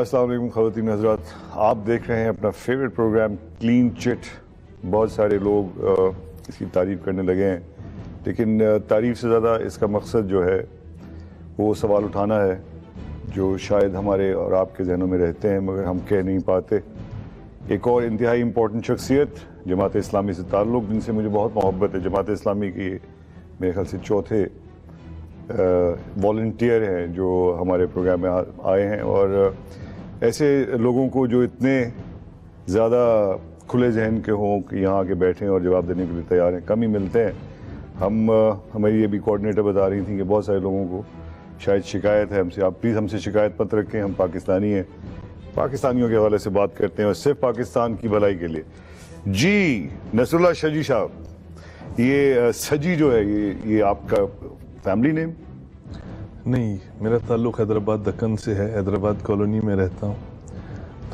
السلام علیکم خواتین حضرات، آپ دیکھ رہے ہیں اپنا فیوریٹ پروگرام کلین چٹ۔ بہت سارے لوگ اس کی تعریف کرنے لگے ہیں، لیکن تعریف سے زیادہ اس کا مقصد جو ہے وہ سوال اٹھانا ہے جو شاید ہمارے اور آپ کے ذہنوں میں رہتے ہیں مگر ہم کہہ نہیں پاتے۔ ایک اور انتہائی امپورٹنٹ شخصیت جماعت اسلامی سے تعلق، جن سے مجھے بہت محبت ہے، جماعت اسلامی کی میرے خیال سے چوتھے والنٹیئر ہیں جو ہمارے پروگرام میں آئے ہیں، اور ایسے لوگوں کو جو اتنے زیادہ کھلے ذہن کے ہوں کہ یہاں کے بیٹھیں اور جواب دینے کے لیے تیار ہیں، کم ہی ملتے ہیں۔ ہماری یہ بھی کوآرڈینیٹر بتا رہی تھیں کہ بہت سارے لوگوں کو شاید شکایت ہے ہم سے، آپ پلیز ہم سے شکایت مت رکھیں، ہم پاکستانی ہیں، پاکستانیوں کے حوالے سے بات کرتے ہیں اور صرف پاکستان کی بھلائی کے لیے۔ جی نصر اللہ شجی صاحب، یہ سجی جو ہے یہ آپ کا فیملی نیم؟ نہیں، میرا تعلق حیدرآباد دکن سے ہے، حیدرآباد کالونی میں رہتا ہوں،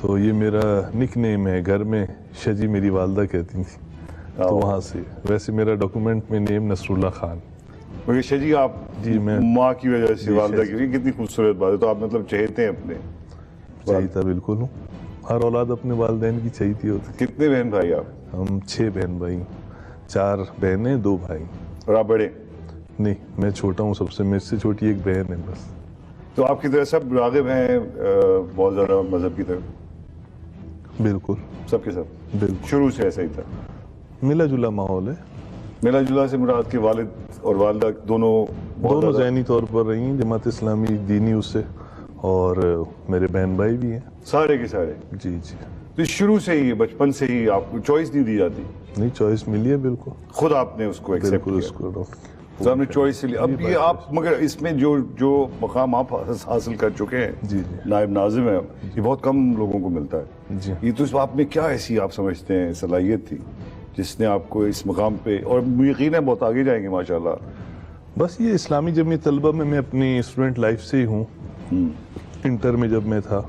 تو یہ میرا نک نیم ہے۔ گھر میں شجی میری والدہ کہتی تھی، تو وہاں سے۔ ویسے میرا ڈاکومنٹ میں نیم نصر اللہ خان۔ مگر شجی آپ جی میں ماں کی وجہ سے، والدہ کی وجہ سے، کتنی خوبصورت بات ہے، تو آپ مطلب چہیتے ہیں اپنے؟ چہیتا بالکل ہوں، ہر اولاد اپنے والدین کی چہیتی ہوتی۔ کتنے بہن بھائی آپ؟ ہم 6 بہن بھائی، 4 بہنیں 2 بھائی۔ اور آپ بڑے؟ نہیں، میں چھوٹا ہوں سب سے، میرے سے چھوٹی ایک بہن ہے بس۔ تو آپ کی طرح سب راغب ہیں بہت زیادہ مذہب کی طرف؟ بالکل، سب کے سب بالکل شروع سے ایسا ہی تھا؟ ملا جلا ماحول ہے۔ ملا جلا سے مراد کے والد اور والدہ دونوں ذہنی طور پر رہی ہیں جماعت اسلامی دینی اس سے، اور میرے بہن بھائی بھی ہیں سارے کے سارے؟ جی جی۔ تو شروع سے ہی، بچپن سے ہی آپ کو چوائس نہیں دی جاتی؟ نہیں، چوائس ملی ہے بالکل، خود آپ نے اس کو ایکسیپٹ بالکل اس کیا؟ کو تو آپ نے چوائس سے لیا۔ اب یہ آپ مگر اس میں جو مقام آپ حاصل کر چکے ہیں، جی جی نائب ناظم ہے، یہ بہت کم لوگوں کو ملتا ہے۔ جی۔ یہ تو اس آپ میں کیا ایسی آپ سمجھتے ہیں صلاحیت تھی جس نے آپ کو اس مقام پہ، اور یقین ہے بہت آگے جائیں گے ماشاءاللہ؟ بس یہ اسلامی جمعیت طلبہ میں اپنی اسٹوڈنٹ لائف سے ہی ہوں۔ انٹر میں جب میں تھا،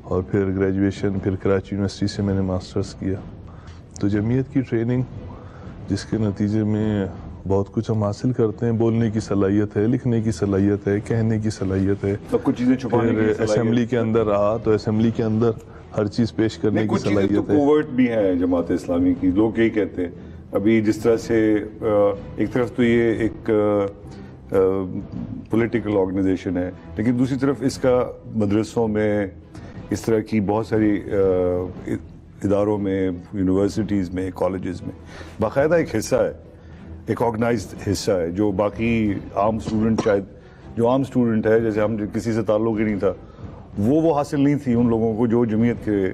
اور پھر گریجویشن، پھر کراچی یونیورسٹی سے میں نے ماسٹرز کیا، تو جمعیت کی ٹریننگ جس کے نتیجے میں بہت کچھ ہم حاصل کرتے ہیں، بولنے کی صلاحیت ہے، لکھنے کی صلاحیت ہے، کہنے کی صلاحیت ہے، سب کچھ چیزیں چھپانے کی صلاحیت۔ اسمبلی کے اندر رہا تو اسمبلی کے اندر ہر چیز پیش کرنے کی صلاحیت ہے۔ کچھ چیزیں تو کوورٹ بھی ہیں جماعت اسلامی کی، لوگ یہی کہتے ہیں ابھی، جس طرح سے ایک طرف تو یہ ایک پولیٹیکل آرگنائزیشن ہے، لیکن دوسری طرف اس کا مدرسوں میں، اس طرح کی بہت ساری اداروں میں، یونیورسٹیز میں، کالجز میں باقاعدہ ایک حصہ ہے، ایک آرگنائزڈ حصہ ہے، جو باقی عام اسٹوڈنٹ، شاید جو عام اسٹوڈنٹ ہے، جیسے ہم کسی سے تعلق ہی نہیں تھا، وہ حاصل نہیں تھی ان لوگوں کو جو جمعیت کے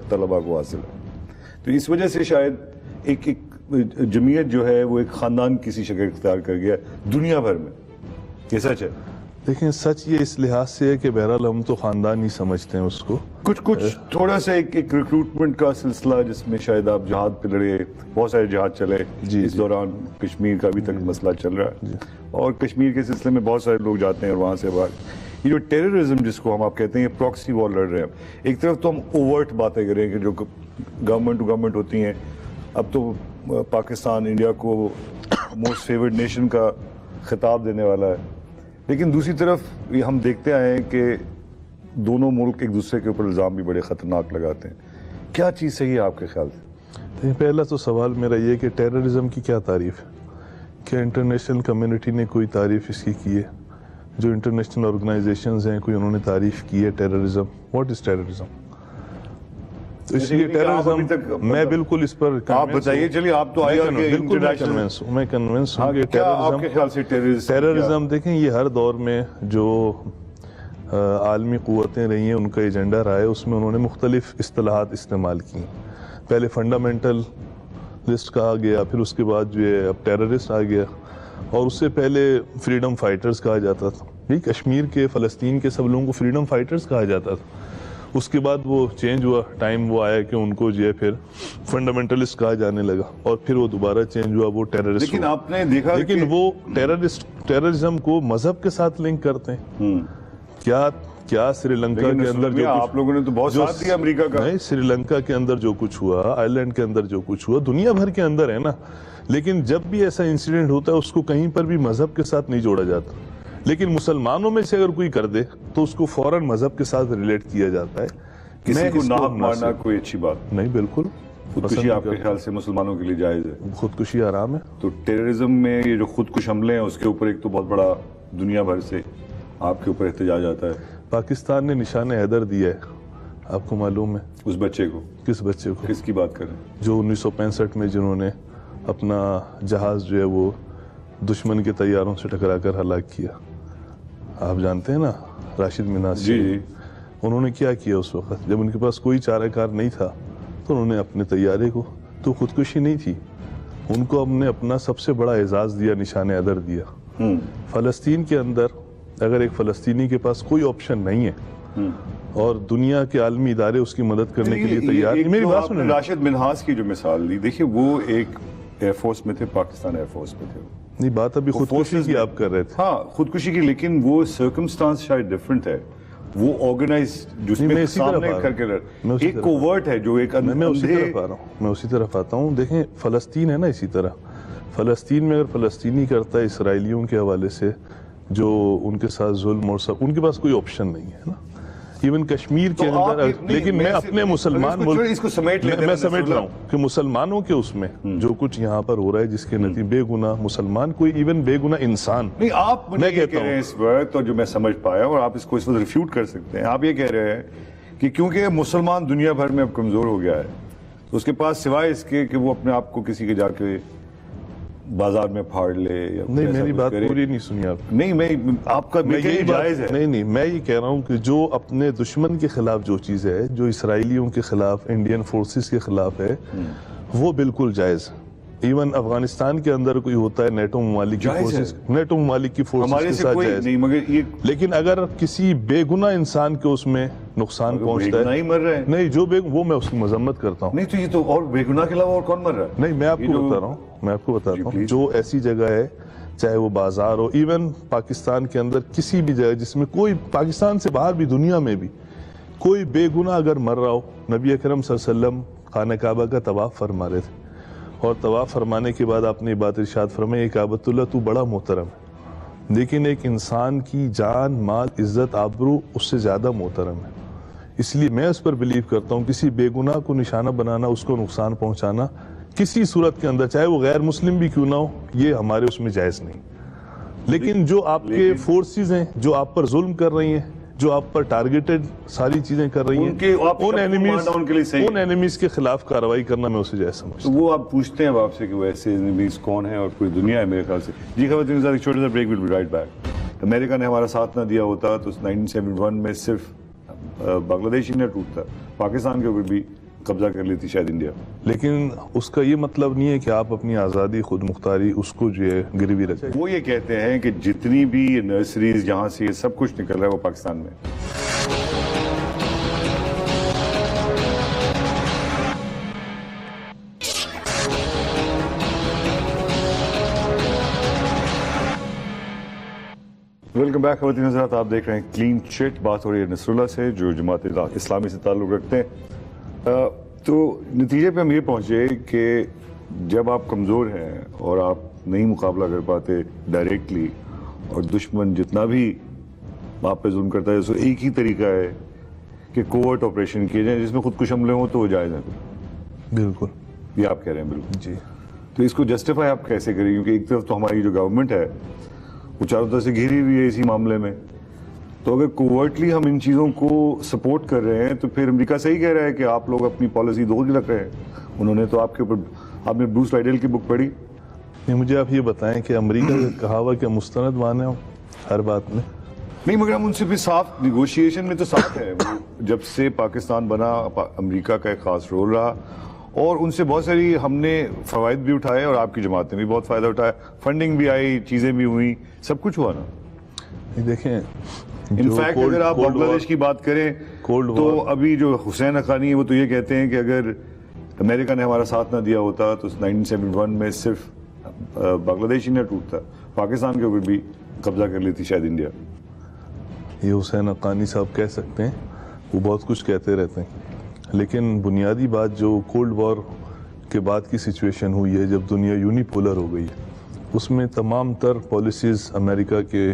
طلباء کو حاصل ہے۔ تو اس وجہ سے شاید ایک جمعیت جو ہے وہ ایک خاندان کسی شکل اختیار کر گیا دنیا بھر میں۔ یہ سچ ہے؟ لیکن سچ یہ اس لحاظ سے ہے کہ بہرحال ہم تو خاندان ہی سمجھتے ہیں اس کو۔ کچھ تھوڑا سا ایک ریکروٹمنٹ کا سلسلہ جس میں شاید آپ جہاد پہ لڑے، بہت سارے جہاد چلے اس دوران، کشمیر کا ابھی تک مسئلہ چل رہا ہے، اور کشمیر کے سلسلے میں بہت سارے لوگ جاتے ہیں اور وہاں سے باہر۔ یہ جو ٹیررزم جس کو ہم آپ کہتے ہیں، یہ پراکسی وار لڑ رہے ہیں۔ ایک طرف تو ہم اوورٹ باتیں کریں کہ جو گورنمنٹ ٹو گورنمنٹ ہوتی ہیں، اب تو پاکستان انڈیا کو موسٹ فیورڈ نیشن کا خطاب دینے والا ہے، لیکن دوسری طرف یہ ہم دیکھتے آئے ہیں کہ دونوں ملک ایک دوسرے کے اوپر الزام بھی بڑے خطرناک لگاتے ہیں۔ کیا چیز صحیح ہے آپ کے خیال سے؟ پہلا تو سوال میرا یہ کہ ٹیررزم کی کیا تعریف ہے؟ کیا انٹرنیشنل کمیونٹی نے کوئی تعریف اس کی کی ہے؟ جو انٹرنیشنل آرگنائزیشنز ہیں، کوئی انہوں نے تعریف کی ہے ٹیررزم؟ What is terrorism? تو اس لیے ٹیررزم میں بالکل اس پر آپ بتائیے، چلیے آپ تو آئے میں کنونس ہوں کہ ٹیررزم دیکھیں، یہ ہر دور میں جو عالمی قوتیں رہی ہیں ان کا ایجنڈا رہا ہے، اس میں انہوں نے مختلف اصطلاحات استعمال کی۔ پہلے فنڈامنٹل لسٹ کہا گیا، پھر اس کے بعد جو ہے اب ٹیررسٹ آ گیا، اور اس سے پہلے فریڈم فائٹرز کہا جاتا تھا۔ یہ کشمیر کے، فلسطین کے سب لوگوں کو فریڈم فائٹرز کہا جاتا تھا۔ اس کے بعد وہ چینج ہوا، ٹائم وہ آیا کہ ان کو جو ہے پھر فنڈامنٹلسٹ کہا جانے لگا، اور پھر وہ دوبارہ چینج ہوا، وہ ٹیررسٹ۔ لیکن آپ نے دیکھا، لیکن وہ ٹیررزم کو مذہب کے ساتھ لنک کرتے ہیں۔ کیا سری لنکا کے اندر جو آپ لوگوں نے تو بہت ساتھ دیا امریکہ کا؟ نہیں، سری لنکا کے اندر جو کچھ ہوا، آئرلینڈ کے اندر جو کچھ ہوا، دنیا بھر کے اندر ہے نا۔ لیکن جب بھی ایسا انسیڈنٹ ہوتا ہے اس کو کہیں پر بھی مذہب کے ساتھ نہیں جوڑا جاتا۔ لیکن مسلمانوں میں سے اگر کوئی کر دے تو اس کو فوراً مذہب کے ساتھ ریلیٹ کیا جاتا ہے. کسی کو ناحق مارنا کوئی اچھی بات نہیں, بالکل. خودکشی آپ کے خیال سے مسلمانوں کے لیے جائز ہے؟ خودکشی حرام ہے. تو ٹیررزم میں یہ جو خودکش حملے ہیں اس کے اوپر ایک تو بہت بڑا دنیا بھر سے آپ کے اوپر احتجاج آتا ہے. پاکستان نے نشان حیدر دیا ہے, آپ کو معلوم ہے؟ اس بچے کو؟ کس بچے کو؟ کس کی بات کر رہے ہیں؟ جو 1965 میں جنہوں نے اپنا جہاز جو ہے وہ دشمن کے طیاروں سے ٹکرا کر ہلاک کیا. آپ جانتے ہیں نا, راشد مناسی. جی. انہوں نے کیا کیا اس وقت جب ان کے پاس کوئی چارہ کار نہیں تھا؟ تو انہوں نے اپنے طیارے کو, تو خودکشی نہیں تھی, ان کو ہم نے اپنا سب سے بڑا اعزاز دیا, نشان حیدر دیا. فلسطین کے اندر اگر ایک فلسطینی کے پاس کوئی آپشن نہیں ہے اور دنیا کے عالمی ادارے اس کی مدد کرنے کے لیے تیار نہیں. میری بات سنیں. راشد منہاس کی جو مثال دی, دیکھیے وہ ایک ایئر فورس میں تھے, پاکستان ایئر فورس میں تھے. نہیں, بات ابھی خودکشی کی آپ کر رہے تھے. ہاں خودکشی کی, لیکن وہ سرکمسٹانس شاید ڈیفرنٹ ہے. وہ آرگنائز جو سامنے کر کے ایک کوورٹ ہے جو ایک میں اسی طرف آتا ہوں. دیکھیں فلسطین ہے نا, اسی طرح فلسطین میں اگر فلسطینی کرتا ہے اسرائیلیوں کے حوالے سے جو ان کے ساتھ ظلم اور سب, ان کے پاس کوئی آپشن نہیں ہے نا. ایون کشمیر کے اندر, لیکن میں اپنے مسلمان ملک میں سمیٹ رہا ہوں کہ مسلمانوں کے اس میں جو کچھ یہاں پر ہو رہا ہے جس کے نتیجے بے گناہ مسلمان, کوئی ایون بے گناہ انسان نہیں. آپ میں کہتا ہوں اس وقت, اور جو میں سمجھ پایا, اور آپ اس کو اس وقت ریفیوٹ کر سکتے ہیں, آپ یہ کہہ رہے ہیں کہ کیونکہ مسلمان دنیا بھر میں اب کمزور ہو گیا ہے تو اس کے پاس سوائے اس کے کہ وہ اپنے آپ کو کسی کے جا کے بازار میں پھاڑ لے یا نہیں. میری بات پوری نہیں سنی آپ. نہیں, میں آپ کا جائز ہے. نہیں, میں یہ کہہ رہا ہوں کہ جو اپنے دشمن کے خلاف جو چیز ہے, جو اسرائیلیوں کے خلاف, انڈین فورسز کے خلاف ہے, وہ بالکل جائز. ایون افغانستان کے اندر کوئی ہوتا ہے نیٹو ممالک کی فورسز, نیٹو ممالک کی فورسز کے ساتھ جائز نہیں, مگر یہ لیکن اگر کسی بے گناہ انسان کے اس میں نقصان پہنچتا ہے, نہیں مر رہے ہیں, نہیں جو وہ میں اس کی مذمت کرتا ہوں. نہیں تو یہ تو اور بے گناہ کے علاوہ اور کون مر رہا ہے؟ نہیں, میں آپ کو بتا رہا ہوں, میں آپ کو بتاتا ہوں, جو ایسی جگہ ہے چاہے وہ بازار ہو, ایون پاکستان کے اندر کسی بھی جگہ جس میں کوئی, پاکستان سے باہر بھی دنیا میں بھی کوئی بے گناہ اگر مر رہا ہو, نبی اکرم صلی اللہ علیہ وسلم خانہ کعبہ کا طواف فرما رہے تھے, اور طواف فرمانے کے بعد آپ نے یہ بات ارشاد فرمائی, کعبۃ اللہ تو بڑا محترم ہے, لیکن ایک انسان کی جان, مال, عزت, آبرو اس سے زیادہ محترم ہے. اس لیے میں اس پر بلیو کرتا ہوں کسی بے گناہ کو نشانہ بنانا, اس کو نقصان پہنچانا کسی صورت کے اندر, چاہے وہ غیر مسلم بھی کیوں نہ ہو, یہ ہمارے اس میں جائز نہیں. لیکن جو آپ کے فورسز ہیں جو آپ پر ظلم کر رہی ہیں, جو آپ پر ٹارگیٹڈ ساری چیزیں کر رہی ہیں, ان اینیمیز کے خلاف کارروائی کرنا میں اسے جائز سمجھتا ہوں. وہ آپ پوچھتے ہیں آپ سے کہ وہ ایسے اینیمیز کون ہیں اور پوری دنیا ہے میرے خیال سے. جی خواتین کے ساتھ ایک چھوٹا سا break, will be right back. امریکہ نے ہمارا ساتھ نہ دیا ہوتا تو 1971 میں صرف بنگلہ دیش ہی نہ ٹوٹتا, پاکستان کے اوپر بھی قبضہ کر لیتی شاید انڈیا. لیکن اس کا یہ مطلب نہیں ہے کہ آپ اپنی آزادی, خود مختاری اس کو جو ہے گروی رکھیں. وہ یہ کہتے ہیں کہ جتنی بھی یہ نرسریز جہاں سے یہ سب کچھ نکل رہا ہے وہ پاکستان میں. ویلکم بیک خواتین حضرات, آپ دیکھ رہے ہیں کلین چٹ. بات ہو رہی ہے نصر اللہ سے جو جماعت اسلامی سے تعلق رکھتے ہیں. تو نتیجے پہ ہم یہ پہنچے کہ جب آپ کمزور ہیں اور آپ نہیں مقابلہ کر پاتے ڈائریکٹلی, اور دشمن جتنا بھی آپ پہ ظلم کرتا ہے, تو ایک ہی طریقہ ہے کہ کوورٹ آپریشن کیے جائیں جس میں خودکش حملے ہوں تو وہ جائز ہیں. بالکل, یہ آپ کہہ رہے ہیں. بالکل جی. تو اس کو جسٹیفائی آپ کیسے کریں, کیونکہ ایک طرف تو ہماری جو گورنمنٹ ہے وہ چاروں طرف سے گھری ہوئی ہے اسی معاملے میں, تو اگر کوورٹلی ہم ان چیزوں کو سپورٹ کر رہے ہیں تو پھر امریکہ صحیح کہہ رہا ہے کہ آپ لوگ اپنی پالیسی دو رکھ رہے ہیں. انہوں نے تو آپ کے اوپر, آپ نے بروس لائڈل کی بک پڑھی؟ نہیں, مجھے آپ یہ بتائیں کہ امریکہ کا کہا ہوا کہ مستند مانے ہو ہر بات میں. نہیں, مگر ہم ان سے بھی صاف نیگوشیشن میں تو ساتھ ہے. جب سے پاکستان بنا امریکہ کا ایک خاص رول رہا, اور ان سے بہت ساری ہم نے فوائد بھی اٹھائے, اور آپ کی جماعت نے بھی بہت فائدہ اٹھایا, فنڈنگ بھی آئی, چیزیں بھی ہوئیں, سب کچھ ہوا نا. دیکھیں انفیکٹ اگر آپ بنگلہ دیش کی بات کریں تو ابھی جو حسین حقانی ہے وہ تو یہ کہتے ہیں کہ اگر امریکہ نے ہمارا ساتھ نہ دیا ہوتا تو 1971 میں صرف بنگلہ دیش ہی نہ ٹوٹتا, پاکستان کے اوپر بھی قبضہ کر لیتی شاید انڈیا. یہ حسین حقانی صاحب کہہ سکتے ہیں, وہ بہت کچھ کہتے رہتے ہیں, لیکن بنیادی بات جو کولڈ وار کے بعد کی سچویشن ہوئی ہے, جب دنیا یونی پولر ہو گئی, اس میں تمام تر پالیسیز امریکہ کے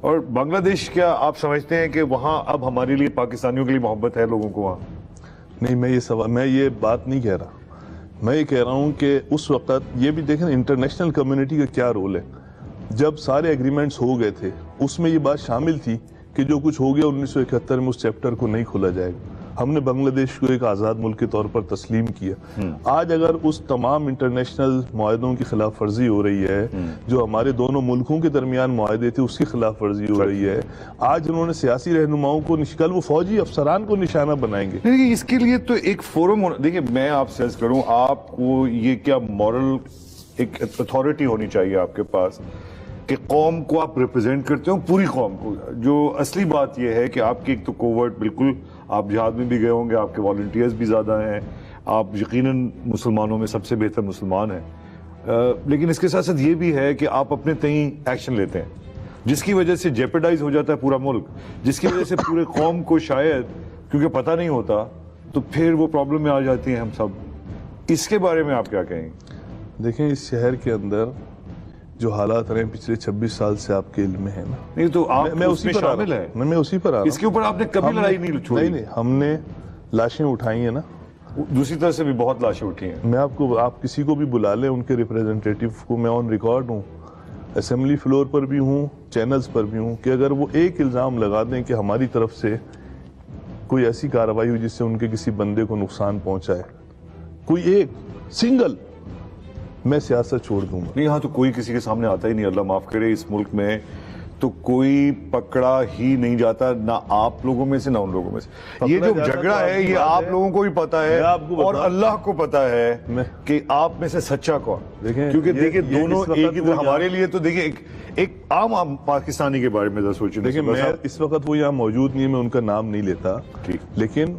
اور بنگلہ دیش کیا آپ سمجھتے ہیں کہ وہاں اب ہمارے لیے پاکستانیوں کے لیے محبت ہے لوگوں کو وہاں؟ نہیں، میں یہ بات نہیں کہہ رہا. میں یہ کہہ رہا ہوں کہ اس وقت یہ بھی دیکھیں انٹرنیشنل کمیونٹی کا کیا رول ہے. جب سارے ایگریمنٹس ہو گئے تھے اس میں یہ بات شامل تھی کہ جو کچھ ہو گیا 1971 میں اس چیپٹر کو نہیں کھولا جائے گا. ہم نے بنگلہ دیش کو ایک آزاد ملک کے طور پر تسلیم کیا. آج اگر اس تمام انٹرنیشنل معاہدوں کی خلاف ورزی ہو رہی ہے، جو ہمارے دونوں ملکوں کے درمیان معاہدے تھے اس کی خلاف ورزی ہو رہی ہے، آج انہوں نے سیاسی رہنماؤں کو کل وہ فوجی افسران کو نشانہ بنائیں گے. لیکن اس کے لیے تو ایک فورم ہونا. دیکھیں میں آپ سے عرض کروں، آپ کو یہ کیا مورل ایک اتھارٹی ہونی چاہیے آپ کے پاس کہ قوم کو آپ ریپرزینٹ کرتے ہو، پوری قوم کو. جو اصلی بات یہ ہے کہ آپ کی ایک تو کوورٹ، بالکل آپ جہاد میں بھی گئے ہوں گے، آپ کے والنٹیئرز بھی زیادہ ہیں، آپ یقیناً مسلمانوں میں سب سے بہتر مسلمان ہیں، لیکن اس کے ساتھ ساتھ یہ بھی ہے کہ آپ اپنے تئیں ایکشن لیتے ہیں جس کی وجہ سے جیپیڈائز ہو جاتا ہے پورا ملک، جس کی وجہ سے پورے قوم کو شاید کیونکہ پتہ نہیں ہوتا تو پھر وہ پرابلم میں آ جاتی ہیں ہم سب. اس کے بارے میں آپ کیا کہیں؟ دیکھیں اس شہر کے اندر جو حالات رہے پچھلے 26 سال سے آپ کے علم میں ہے نا. نہیں تو آپ میں اس میں شامل ہے، میں اسی پر آ رہا ہوں. اس کے اوپر آپ نے کبھی لڑائی نہیں چھوڑی؟ نہیں، ہم نے لاشیں اٹھائی ہیں نا. دوسری طرف سے بھی بہت لاشیں اٹھی ہیں. میں آپ کسی کو بھی بلا لیں، ان کے ریپریزنٹیٹیو کو، میں آن ریکارڈ ہوں، اسمبلی فلور پر بھی ہوں، چینلز پر بھی ہوں، کہ اگر وہ ایک الزام لگا دیں کہ ہماری طرف سے کوئی ایسی کارروائی ہوئی جس سے ان کے کسی بندے کو نقصان پہنچائے، کوئی ایک سنگل، میں سیاست چھوڑ دوں گا. نہیں، ہاں تو کوئی کسی کے سامنے آتا ہی نہیں، اللہ معاف کرے. اس ملک میں تو کوئی پکڑا ہی نہیں جاتا، نہ آپ لوگوں میں سے نہ ان لوگوں میں سے. یہ جو جھگڑا ہے یہ آپ لوگوں کو بھی پتا ہے اور اللہ کو پتا ہے کہ آپ میں سے سچا کون. کیونکہ دیکھیں دونوں ایک ہی طرح. ہمارے لیے تو دیکھیں ایک عام پاکستانی کے بارے میں ذرا سوچیں. دیکھیں میں اس وقت وہ یہاں موجود نہیں ہے، میں ان کا نام نہیں لیتا، لیکن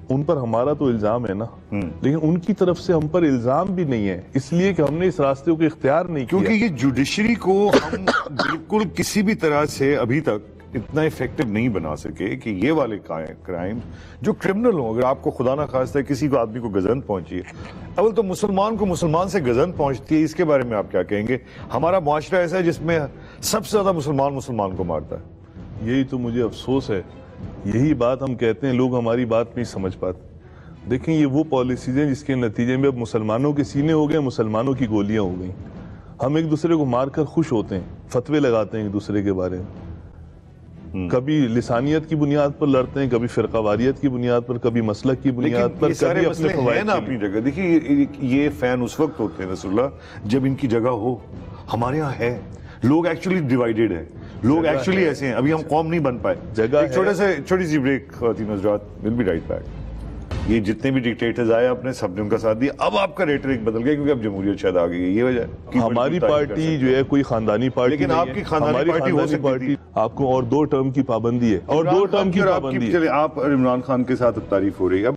ان پر ہمارا تو الزام ہے نا، لیکن ان کی طرف سے ہم پر الزام بھی نہیں ہے، اس لیے کہ ہم نے اس راستے کو اختیار نہیں کیا. کیونکہ یہ جوڈیشری کو ہم بالکل کسی بھی طرح سے ابھی تک اتنا افیکٹو نہیں بنا سکے کہ یہ والے کرائم جو کرمنل ہوں، اگر آپ کو خدا نہ خواستہ کسی کو آدمی کو گزند پہنچی ہے، اول تو مسلمان کو مسلمان سے گزند پہنچتی ہے، اس کے بارے میں آپ کیا کہیں گے؟ ہمارا معاشرہ ایسا ہے جس میں سب سے زیادہ مسلمان کو مارتا ہے. یہی تو مجھے افسوس ہے، یہی بات ہم کہتے ہیں، لوگ ہماری بات نہیں سمجھ پاتے. دیکھیں یہ وہ پالیسیز ہیں جس کے نتیجے میں اب مسلمانوں کے سینے ہو گئے، مسلمانوں کی گولیاں ہو گئیں. ہم ایک دوسرے کو مار کر خوش ہوتے ہیں، فتوے لگاتے ہیں ایک دوسرے کے بارے میں، کبھی لسانیت کی بنیاد پر لڑتے ہیں، کبھی فرقہ واریت کی بنیاد پر، کبھی مسلک کی بنیاد پر، کبھی اپنے فوائد نا اپنی جگہ. دیکھیے یہ فین اس وقت ہوتے ہیں رسول اللہ جب ان کی جگہ ہو. ہمارے ہاں ہے، لوگ ایکچولی ڈیوائیڈڈ ہیں، لوگ ایکچولی ایسے ہیں. ابھی ہم قوم نہیں بن پائے. ایک چھوٹی سی بریک. خواتین حضرات، ول بی رائٹ بیک. یہ جتنے بھی ڈکٹیٹرز آئے آپ نے سب نے ان کا ساتھ دیا. اب آپ کا ریٹرک بدل گیا کیونکہ اب جمہوریت شاید آ گئی ہے. یہ وجہ ہے. ہماری پارٹی جو ہے کوئی خاندانی پارٹی لیکن آپ کی خاندانی پارٹی ہو سکتی تھی. آپ کو اور 2 ٹرم کی پابندی ہے، اور 2 ٹرم کی پابندی ہے. چلے آپ عمران خان کے ساتھ تعریف ہو رہی ہے. اب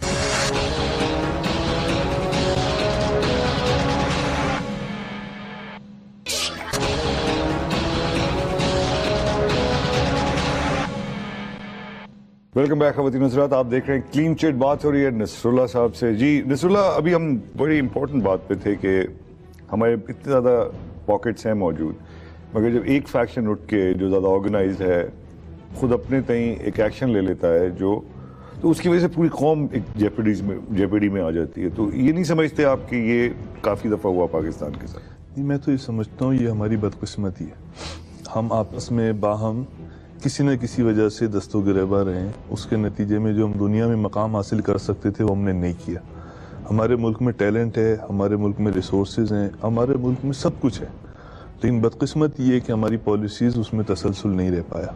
ویلکم بیک خواتین حضرات، آپ دیکھ رہے ہیں کلین چٹ. بات ہو رہی ہے نصر اللہ صاحب سے. جی نصر اللہ، ابھی ہم بڑی امپورٹنٹ بات پہ تھے کہ ہمارے اتنے زیادہ پاکٹس ہیں موجود، مگر جب ایک فیکشن اٹھ کے جو زیادہ آرگنائزڈ ہے خود اپنے تئیں ایک ایکشن لے لیتا ہے تو اس کی وجہ سے پوری قوم ایک جیپیڈی میں آ جاتی ہے. تو یہ نہیں سمجھتے آپ کہ یہ کافی دفعہ ہوا پاکستان کے ساتھ؟ میں تو یہ سمجھتا ہوں یہ ہماری بدقسمتی ہے. ہم آپس میں باہم کسی نہ کسی وجہ سے دست و گریباں رہے ہیں، اس کے نتیجے میں جو ہم دنیا میں مقام حاصل کر سکتے تھے وہ ہم نے نہیں کیا. ہمارے ملک میں ٹیلنٹ ہے، ہمارے ملک میں ریسورسز ہیں، ہمارے ملک میں سب کچھ ہے، لیکن بدقسمت یہ ہے کہ ہماری پالیسیز اس میں تسلسل نہیں رہ پایا.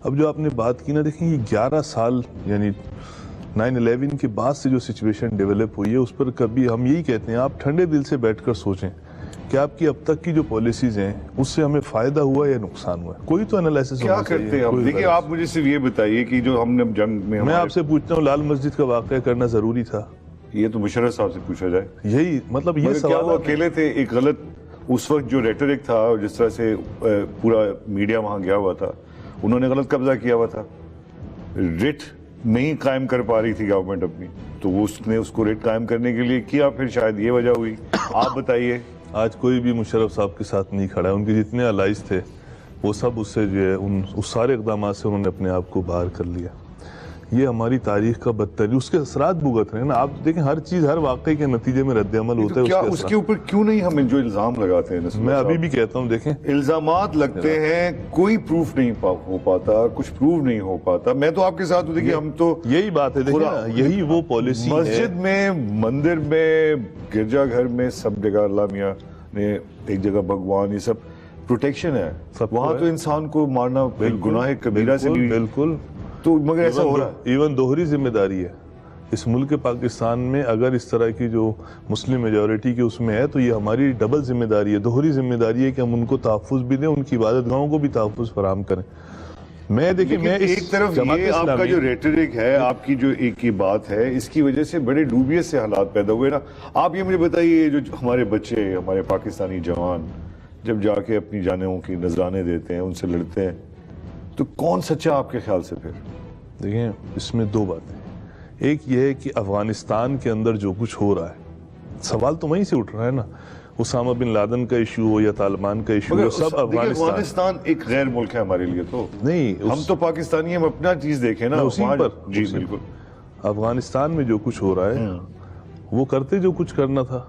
اب جو آپ نے بات کی نا، دیکھیں یہ 11 سال یعنی 9/11 کے بعد سے جو سچویشن ڈیولپ ہوئی ہے اس پر کبھی ہم یہی کہتے ہیں آپ ٹھنڈے دل سے بیٹھ کر سوچیں کہ آپ کی اب تک کی جو پالیسیز ہیں اس سے ہمیں فائدہ ہوا یا نقصان ہوا ہے. کوئی تو انالیسس کیا کرتے ہیں آپ؟ دیکھیں آپ مجھے صرف یہ بتائیے کہ جو ہم نے جنگ میں آپ سے پوچھتا ہوں لال مسجد کا واقعہ کرنا ضروری تھا؟ یہ تو مشرف صاحب سے پوچھا جائے. یہی مطلب یہ سوال. وہ اکیلے تھے؟ ایک غلط اس وقت جو ریٹرک تھا اور جس طرح سے پورا میڈیا وہاں گیا ہوا تھا، انہوں نے غلط قبضہ کیا ہوا تھا. ریٹ نہیں قائم کر پا رہی تھی گورنمنٹ اپنی، تو اس نے اس کو ریٹ قائم کرنے کے لیے کیا، پھر شاید یہ وجہ ہوئی. آپ بتائیے. آج کوئی بھی مشرف صاحب کے ساتھ نہیں کھڑا ہے. ان کے جتنے الائز تھے وہ سب اس سے جو ہے اس سارے اقدامات سے انہوں نے اپنے آپ کو باہر کر لیا. یہ ہماری تاریخ کا بدترین اس کے اثرات بھگت رہے ہیں نا. آپ دیکھیں ہر چیز ہر واقعے کے نتیجے میں رد عمل ہوتا ہے. کیا اس کے اوپر کیوں نہیں ہم جو الزام لگاتے ہیں؟ میں ابھی بھی کہتا ہوں دیکھیں الزامات لگتے ہیں, کوئی پروف نہیں ہو پاتا, کچھ پروف نہیں ہو پاتا. میں تو آپ کے ساتھ ہوں, دیکھیں ہم تو یہی بات ہے, دیکھیں نا یہی وہ پالیسی ہے. مسجد میں, مندر میں, گرجا گھر میں, سب جگہ اللہ میاں نے ایک جگہ بھگوان, یہ سب پروٹیکشن ہے. وہاں تو انسان کو مارنا گناہ کبیرہ سے بھی بالکل. تو مگر ایسا ہو رہا ہے. ایون دوہری ذمہ داری ہے اس ملک پاکستان میں. اگر اس طرح کی جو مسلم میجورٹی کے اس میں ہے تو یہ ہماری ڈبل ذمہ داری ہے, دوہری ذمہ داری ہے کہ ہم ان کو تحفظ بھی دیں, ان کی عبادت گاہوں کو بھی تحفظ فراہم کریں. میں دیکھیں میں ایک طرف یہ آپ کا جو ریٹرک ہے, آپ کی جو ایک ہی بات ہے, اس کی وجہ سے بڑے ڈوبیس سے حالات پیدا ہوئے نا. آپ یہ مجھے بتائیے, جو ہمارے بچے, ہمارے پاکستانی جوان جب جا کے اپنی جانوں کی نذرانے دیتے ہیں, ان سے لڑتے ہیں, تو کون سچا آپ کے خیال سے پھر؟ دیکھیں اس میں دو باتیں. ایک یہ ہے کہ افغانستان کے اندر جو کچھ ہو رہا ہے, سوال تو وہیں سے اٹھ رہا ہے نا. اسامہ بن لادن کا ایشو ہو یا طالبان کا ایشو ہو, سب افغانستان ایک غیر ملک ہے ہمارے لیے. تو نہیں, ہم تو پاکستانی, ہم اپنا چیز دیکھیں نا اسی پر. جی بالکل. افغانستان میں جو کچھ ہو رہا ہے وہ کرتے جو کچھ کرنا تھا,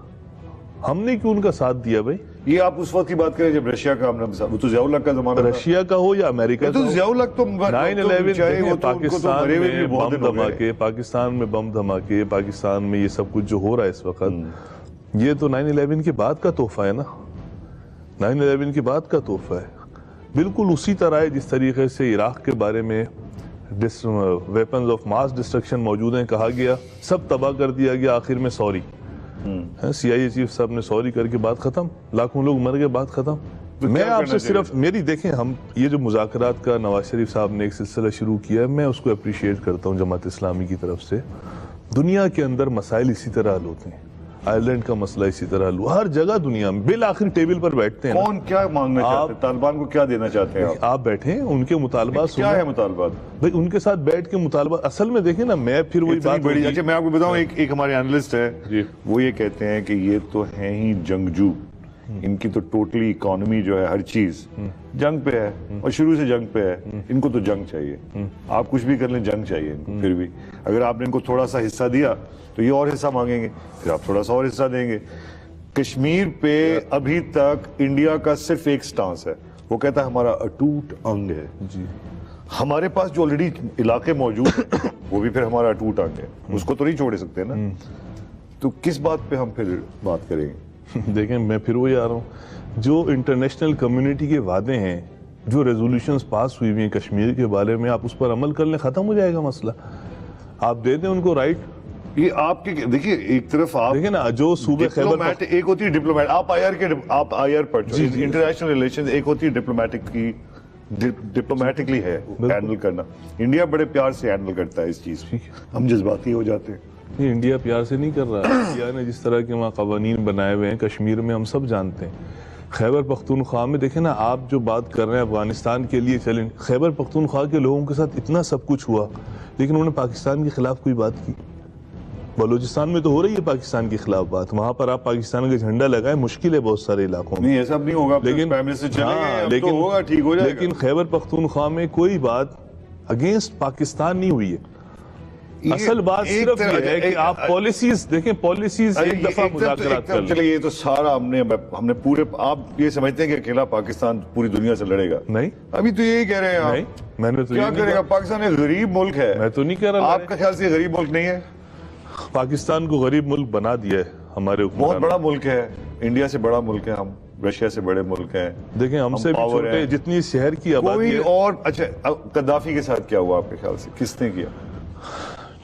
ہم نے کیوں ان کا ساتھ دیا بھائی؟ یہ آپ اس وقت کی بات کریں جب رشیا کا وہ تو ضیاء الحق کا زمانہ تھا. رشیا کا ہو یا امریکہ کا, تو ضیاء الحق تو 9/11 پاکستان میں بم دھماکے, پاکستان میں بم دھماکے, پاکستان میں یہ سب کچھ جو ہو رہا ہے اس وقت, یہ تو 9/11 کے بعد کا تحفہ ہے نا. 9/11 کے بعد کا تحفہ ہے. بالکل اسی طرح ہے جس طریقے سے عراق کے بارے میں ویپنز آف ماس ڈسٹرکشن موجود ہیں, کہا گیا, سب تباہ کر دیا گیا, آخر میں سوری. سی آئی اے چیف صاحب نے سوری کر کے بات ختم, لاکھوں لوگ مر گئے, بات ختم. میں آپ سے صرف میری دیکھیں, ہم یہ جو مذاکرات کا نواز شریف صاحب نے ایک سلسلہ شروع کیا ہے, میں اس کو اپریشیٹ کرتا ہوں جماعت اسلامی کی طرف سے. دنیا کے اندر مسائل اسی طرح حل ہوتے ہیں. آئرلینڈ کا مسئلہ اسی طرح حل ہوا, ہر جگہ دنیا میں بالآخر ٹیبل پر بیٹھتے ہیں. کون کیا مانگنا چاہتے ہیں, طالبان کو کیا دینا چاہتے ہیں آپ بیٹھیں, ان کے مطالبات کیا ہے مطالبات بھائی, ان کے ساتھ بیٹھ کے مطالبات. اصل میں دیکھیں نا, میں پھر وہی بات بڑی. اچھا میں آپ کو بتاؤں, ایک ہمارے اینالسٹ ہے, وہ یہ کہتے ہیں کہ یہ تو ہیں ہی جنگجو, ان کی تو ٹوٹلی اکانومی جو ہے, ہر چیز جنگ پہ ہے, اور شروع سے جنگ پہ ہے. ان کو تو جنگ چاہیے, آپ کچھ بھی کر لیں, جنگ چاہیے ان کو. پھر بھی اگر آپ نے ان کو تھوڑا سا حصہ دیا تو یہ اور حصہ مانگیں گے, پھر آپ تھوڑا سا اور حصہ دیں گے. کشمیر پہ ابھی تک انڈیا کا صرف ایک سٹانس ہے, وہ کہتا ہے ہمارا اٹوٹ انگ ہے. ہمارے پاس جو آلریڈی علاقے موجود ہیں وہ بھی پھر ہمارا اٹوٹ انگ ہے, اس کو تو نہیں چھوڑ سکتے نا. تو کس بات پہ ہم پھر بات کریں گے؟ دیکھیں میں پھر وہی آ رہا ہوں, جو انٹرنیشنل کمیونٹی کے وعدے ہیں, جو ریزولوشنز پاس ہوئی ہیں کشمیر کے بارے میں, آپ اس پر عمل کر لیں, ختم ہو جائے گا مسئلہ. آپ دے دیں ان کو رائٹ. یہ آپ کے دیکھیے, ایک طرف آپ دیکھیں نا, جو صوبے خیبر, ایک ہوتی ہے ڈپلومیٹ, آپ I R per international relation, ایک ہوتی ہے ڈپلومیٹک کی, ڈپلومیٹکلی ہے ہینڈل کرنا. انڈیا بڑے پیار سے ہینڈل کرتا ہے اس چیز, ہم جذباتی ہو جاتے ہیں. نہیں, انڈیا پیار سے نہیں کر رہا. انڈیا نے جس طرح کے وہاں قوانین بنائے ہوئے ہیں کشمیر میں, ہم سب جانتے ہیں. خیبر پختونخوا میں دیکھیں نا, آپ جو بات کر رہے ہیں افغانستان کے لیے, چلیں, خیبر پختونخوا کے لوگوں کے ساتھ اتنا سب کچھ ہوا, لیکن انہوں نے پاکستان کے خلاف کوئی بات کی. بلوچستان میں تو ہو رہی ہے پاکستان کے خلاف بات, وہاں پر آپ پاکستان کا جھنڈا لگائیں, مشکل ہے بہت سارے علاقوں میں. نہیں ایسا نہیں ہوگا, لیکن خیبر پختونخوا میں کوئی بات اگینسٹ پاکستان نہیں ہوئی ہے. اصل بات صرف یہ ہے کہ آپ پالیسیز دیکھیں, پالیسیز ایک دفعہ مذاکرات کر لیں. چلیے, یہ تو سارا ہم نے پورے, آپ یہ سمجھتے ہیں کہ اکیلا پاکستان پوری دنیا سے لڑے گا؟ نہیں, ابھی تو یہی کہہ رہے ہیں آپ. میں نے تو کیا کرے گا, پاکستان ایک غریب ملک ہے. میں تو نہیں کہہ رہا, آپ کا خیال سے غریب ملک نہیں ہے؟ پاکستان کو غریب ملک بنا دیا ہے ہمارے حکمران. بہت بڑا ملک ہے, انڈیا سے بڑا ملک ہے, ہم رشیا سے بڑے ملک ہیں. دیکھیں ہم سے بھی چھوٹے, جتنی شہر کی آبادی ہے. اور اچھا, قذافی کے ساتھ کیا ہوا آپ کے خیال سے, کس نے کیا؟